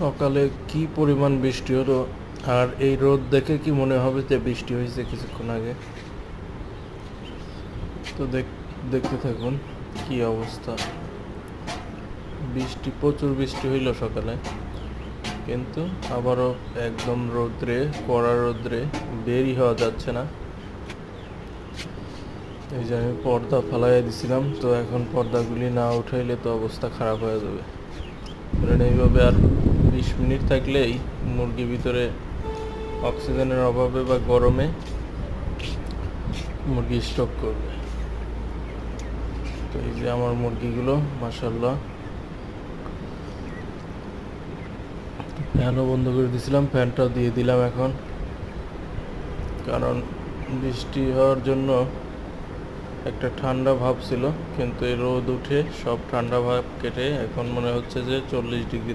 সকালে কি পরিমাণ বৃষ্টি হলো, আর এই রোদ দেখে কি মনে হবে যে বৃষ্টি হয়েছে কিছুক্ষণ আগে। তো দেখতে থাকুন কি অবস্থা। প্রচুর বৃষ্টি হইল সকালে, কিন্তু আবারও একদম রোদ্রে, কড়া রোদ্রে বেরই হওয়া যাচ্ছে না। এই যে আমি পর্দা ফালাইয়া দিছিলাম, তো এখন পর্দাগুলি না উঠাইলে তো অবস্থা খারাপ হয়ে যাবে। কারণ এইভাবে আর 20 মিনিট থাকলেই মুরগি ভিতরে অক্সিজেনের অভাবে বা গরমে মুরগি স্ট্রোক করবে। তো এই যে আমার মুরগিগুলো মাশাআল্লাহ, ফ্যানও বন্ধ করে দিয়েছিলাম, ফ্যানটাও দিয়ে দিলাম এখন। কারণ বৃষ্টি হওয়ার জন্য একটা ঠান্ডা ভাব ছিল, কিন্তু এই রোদ উঠে সব ঠান্ডা ভাব কেটে এখন মনে হচ্ছে যে 40 ডিগ্রি